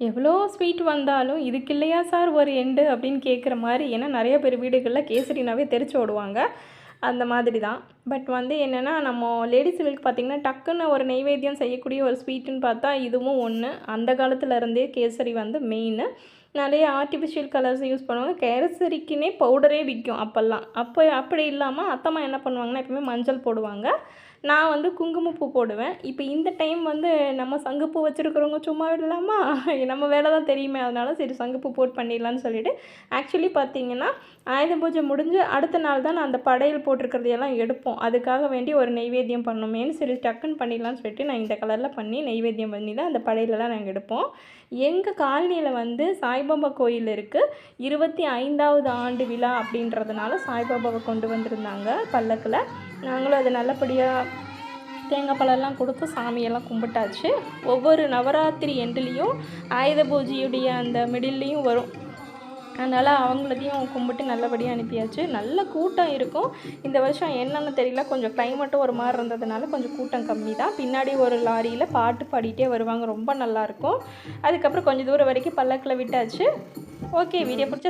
எவ்வளோ ஸ்வீட் வந்தாலும் இதுக்கு இல்லையா சார் ஒரு எண்டு அப்படின்னு கேட்குற மாதிரி. ஏன்னா நிறைய பேர் வீடுகளில் கேசரினாவே தெரிச்சு ஓடுவாங்க. அந்த மாதிரி தான். பட் வந்து என்னென்னா, நம்ம லேடிஸுகளுக்கு பார்த்திங்கன்னா டக்குன்னு ஒரு நெய்வேத்தியம் செய்யக்கூடிய ஒரு ஸ்வீட்டுன்னு பார்த்தா இதுவும் ஒன்று. அந்த காலத்துல இருந்தே கேசரி வந்து மெயின்னு. நிறைய ஆர்ட்டிஃபிஷியல் கலர்ஸ் யூஸ் பண்ணுவாங்க. கேசரிக்குன்னே பவுடரே விற்கும் அப்போல்லாம். அப்படி இல்லாமல் அத்தம்மா என்ன பண்ணுவாங்கன்னா, எப்பவுமே மஞ்சள் போடுவாங்க. நான் வந்து குங்குமப்பூ போடுவேன். இப்போ இந்த டைம் வந்து நம்ம சங்குப்பூ வச்சுருக்கிறவங்க சும்மா விடலாமா? நம்ம வேலை தான் தெரியுமே, அதனால சரி சங்குப்பூ போட்டு பண்ணிடலான்னு சொல்லிவிட்டு, ஆக்சுவலி பார்த்திங்கன்னா ஆயுத பூஜை முடிஞ்சு அடுத்த நாள் தான் நான் அந்த படையல் போட்டிருக்கிறதையெல்லாம் எடுப்போம். அதுக்காக வேண்டி ஒரு நெய்வேத்தியம் பண்ணணுமேன்னு சரி டக்குன்னு பண்ணிடலான்னு சொல்லிட்டு நான் இந்த கலரில் பண்ணி நெய்வேத்தியம் பண்ணி தான் அந்த படையலெல்லாம் நாங்கள் எடுப்போம். எங்கள் காலனியில் வந்து சாய்பாபா கோயில் இருக்குது. 25வது ஆண்டு விழா அப்படின்றதுனால சாய்பாபாவை கொண்டு வந்திருந்தாங்க பல்லக்கில். நாங்களும் அதை நல்லபடியாக தேங்காய் பழம்லாம் கொடுத்து சாமியெல்லாம் கும்பிட்டாச்சு. ஒவ்வொரு நவராத்திரி எண்டுலேயும் ஆயுத பூஜையுடைய அந்த மிடில்லையும் வரும். அதனால் அவங்களதையும் கும்பிட்டு நல்லபடியாக அனுப்பியாச்சு. நல்ல கூட்டம் இருக்கும். இந்த வருஷம் என்னன்னு தெரியல, கொஞ்சம் கிளைமேட்டும் ஒரு மாதிரி இருந்ததுனால கொஞ்சம் கூட்டம் கம்மி தான். பின்னாடி ஒரு லாரியில் பாட்டு பாடிட்டே வருவாங்க, ரொம்ப நல்லாயிருக்கும். அதுக்கப்புறம் கொஞ்சம் தூரம் வரைக்கும் பல்லக்கில் விட்டாச்சு. ஓகே, வீடியோ பிடிச்சா